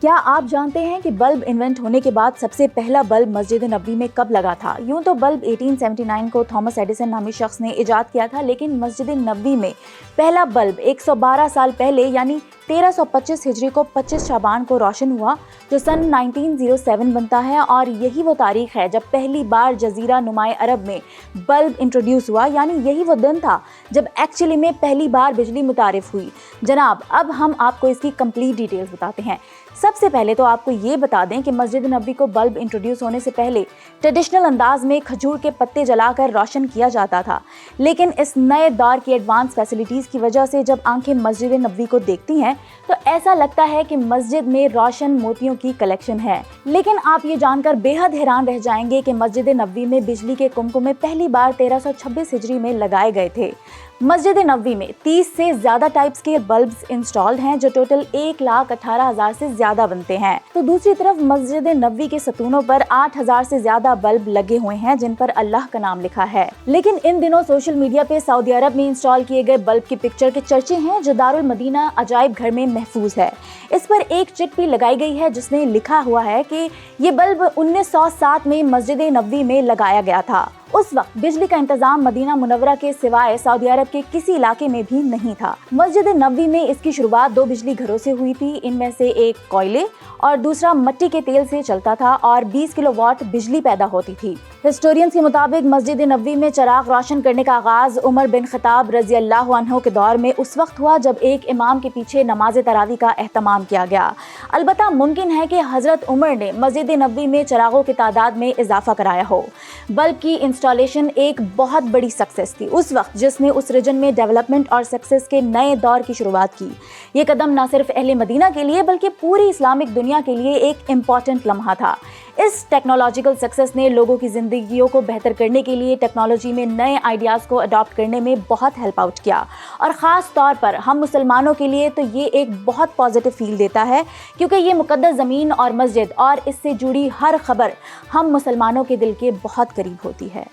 کیا آپ جانتے ہیں کہ بلب انوینٹ ہونے کے بعد سب سے پہلا بلب مسجد نبوی میں کب لگا تھا؟ یوں تو بلب 1879 کو تھامس ایڈیسن نامی شخص نے ایجاد کیا تھا، لیکن مسجد نبوی میں پہلا بلب 112 سال پہلے یعنی 1325 ہجری کو 25 شعبان کو روشن ہوا، جو سن 1907 بنتا ہے، اور یہی وہ تاریخ ہے جب پہلی بار جزیرہ نمائے عرب میں بلب انٹروڈیوس ہوا، یعنی یہی وہ دن تھا جب ایکچولی میں پہلی بار بجلی متعارف ہوئی۔ جناب، اب ہم آپ کو اس کی کمپلیٹ ڈیٹیلز بتاتے ہیں۔ سب سے پہلے تو آپ کو یہ بتا دیں کہ مسجد نبوی کو بلب انٹروڈیوس ہونے سے پہلے ٹریڈیشنل انداز میں کھجور کے پتے جلا کر روشن کیا جاتا تھا، لیکن اس نئے دور کی ایڈوانس فیسلٹیز کی وجہ سے جب آنکھیں مسجد نبوی کو دیکھتی ہیں تو ایسا لگتا ہے کہ مسجد میں روشن موتیوں کی کلیکشن ہے۔ لیکن آپ یہ جان کر بے حد حیران رہ جائیں گے کہ مسجد نبوی میں بجلی کے کمکمے پہلی بار 1326 ہجری میں لگائے گئے تھے۔ مسجد نبوی میں 30 سے زیادہ ٹائپس کے بلبز انسٹالڈ ہیں، جو ٹوٹل 1,18,000 سے زیادہ بنتے ہیں۔ تو دوسری طرف مسجد نبوی کے ستونوں پر 8,000 سے زیادہ بلب لگے ہوئے ہیں جن پر اللہ کا نام لکھا ہے۔ لیکن ان دنوں سوشل میڈیا پہ سعودی عرب میں انسٹال کیے گئے بلب کی پکچر کے چرچے ہیں، جو دارالمدینہ عجائب گھر میں محفوظ ہے۔ اس پر ایک چٹ بھی لگائی گئی ہے جس میں لکھا ہوا ہے کہ یہ بلب 1907 میں مسجد نبوی میں لگایا گیا تھا۔ اس وقت بجلی کا انتظام مدینہ منورہ کے سوائے سعودی عرب کے کسی علاقے میں بھی نہیں تھا۔ مسجد نبوی میں اس کی شروعات 2 بجلی گھروں سے ہوئی تھی، ان میں سے ایک کوئلے اور دوسرا مٹی کے تیل سے چلتا تھا اور 20 کلو واٹ بجلی پیدا ہوتی تھی۔ ہسٹورینز کے مطابق مسجد نبوی میں چراغ روشن کرنے کا آغاز عمر بن خطاب رضی اللہ عنہ کے دور میں اس وقت ہوا جب ایک امام کے پیچھے نماز تراویح کا اہتمام کیا گیا۔ البتہ ممکن ہے کہ حضرت عمر نے مسجد نبوی میں چراغوں کی تعداد میں اضافہ کرایا ہو۔ بلب کی انسٹالیشن ایک بہت بڑی سکسیس تھی اس وقت، جس نے اس ریجن میں ڈیولپمنٹ اور سکسیس کے نئے دور کی شروعات کی۔ یہ قدم نہ صرف اہل مدینہ کے لیے بلکہ پوری اسلامک دنیا کے لیے ایک امپورٹنٹ لمحہ تھا۔ اس ٹیکنالوجیکل سکسیس نے لوگوں کی زندگیوں کو بہتر کرنے کے لیے ٹیکنالوجی میں نئے آئیڈیاز کو اڈاپٹ کرنے میں بہت ہیلپ آؤٹ کیا، اور خاص طور پر ہم مسلمانوں کے لیے تو یہ ایک بہت پازیٹیو فیل دیتا ہے، کیونکہ یہ مقدس زمین اور مسجد اور اس سے جڑی ہر خبر ہم مسلمانوں کے دل کے بہت قریب ہوتی ہے۔